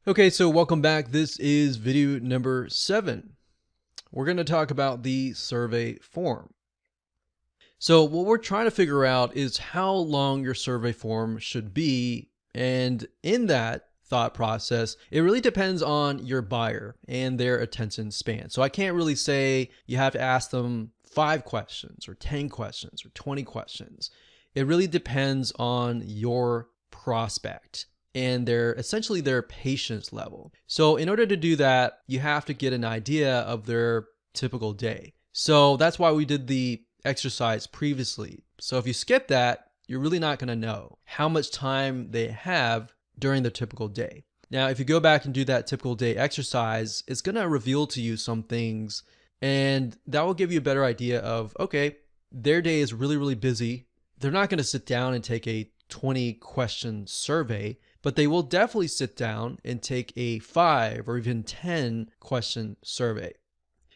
Okay, so welcome back. This is video number 7. We're going to talk about the survey form. So what we're trying to figure out is how long your survey form should be. And in that thought process, it really depends on your buyer and their attention span. So I can't really say you have to ask them 5 questions or 10 questions or 20 questions. It really depends on your prospect and essentially their patience level. So in order to do that, you have to get an idea of their typical day. So that's why we did the exercise previously. So if you skip that, you're really not going to know how much time they have during their typical day. Now, if you go back and do that typical day exercise, it's going to reveal to you some things, and that will give you a better idea of, okay, their day is really, really busy. They're not going to sit down and take a 20-question survey, but they will definitely sit down and take a 5 or even 10-question survey.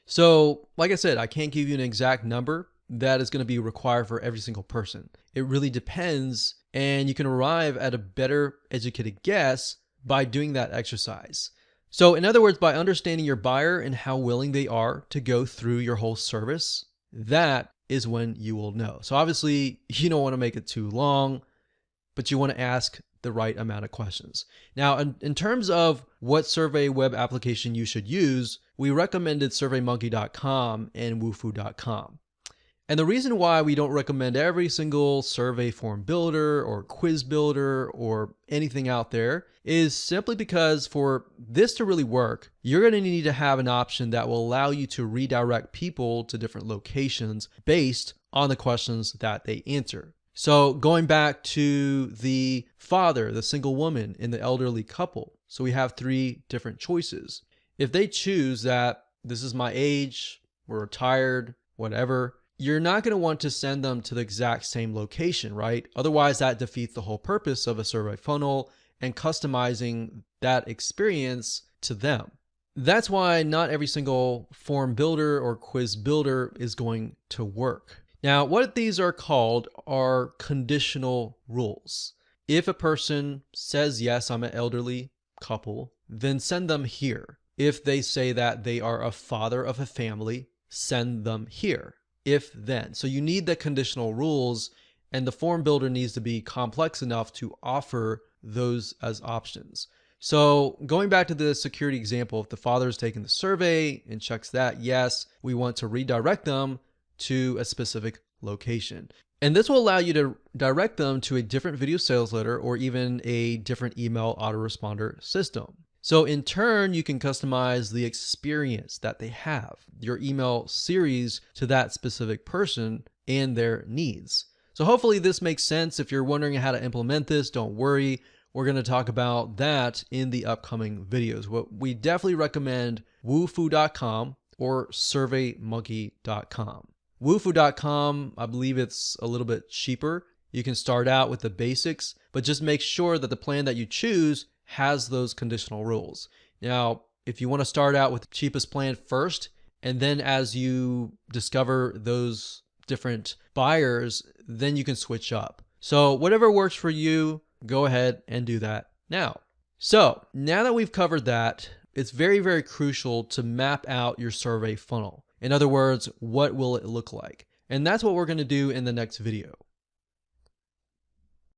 So, like I said, I can't give you an exact number that is going to be required for every single person. It really depends, and you can arrive at a better educated guess by doing that exercise. So, in other words, by understanding your buyer and how willing they are to go through your whole service, that is when you will know. So obviously, you don't want to make it too long, but you want to ask the right amount of questions. Now, in terms of what survey web application you should use, we recommended SurveyMonkey.com and Wufoo.com. And the reason why we don't recommend every single survey form builder or quiz builder or anything out there is simply because for this to really work, you're going to need to have an option that will allow you to redirect people to different locations based on the questions that they answer. So going back to the father, the single woman, and the elderly couple. So we have 3 different choices. If they choose that this is my age, we're retired, whatever, you're not going to want to send them to the exact same location, right? Otherwise, that defeats the whole purpose of a survey funnel and customizing that experience to them. That's why not every single form builder or quiz builder is going to work. Now, what these are called are conditional rules. If a person says, yes, I'm an elderly couple, then send them here. If they say that they are a father of a family, send them here. If then. So you need the conditional rules, and the form builder needs to be complex enough to offer those as options. So going back to the security example, if the father is taking the survey and checks that, yes, we want to redirect them to a specific location. And this will allow you to direct them to a different video sales letter or even a different email autoresponder system. So in turn, you can customize the experience that they have, your email series to that specific person and their needs. So hopefully this makes sense. If you're wondering how to implement this, don't worry. We're going to talk about that in the upcoming videos. What we definitely recommend Wufoo.com or SurveyMonkey.com. Wufoo.com, I believe it's a little bit cheaper. You can start out with the basics, but just make sure that the plan that you choose has those conditional rules. Now, if you want to start out with the cheapest plan first, and then as you discover those different buyers, then you can switch up. So whatever works for you, go ahead and do that now. So now that we've covered that, it's very, very crucial to map out your survey funnel. In other words, what will it look like? And that's what we're going to do in the next video.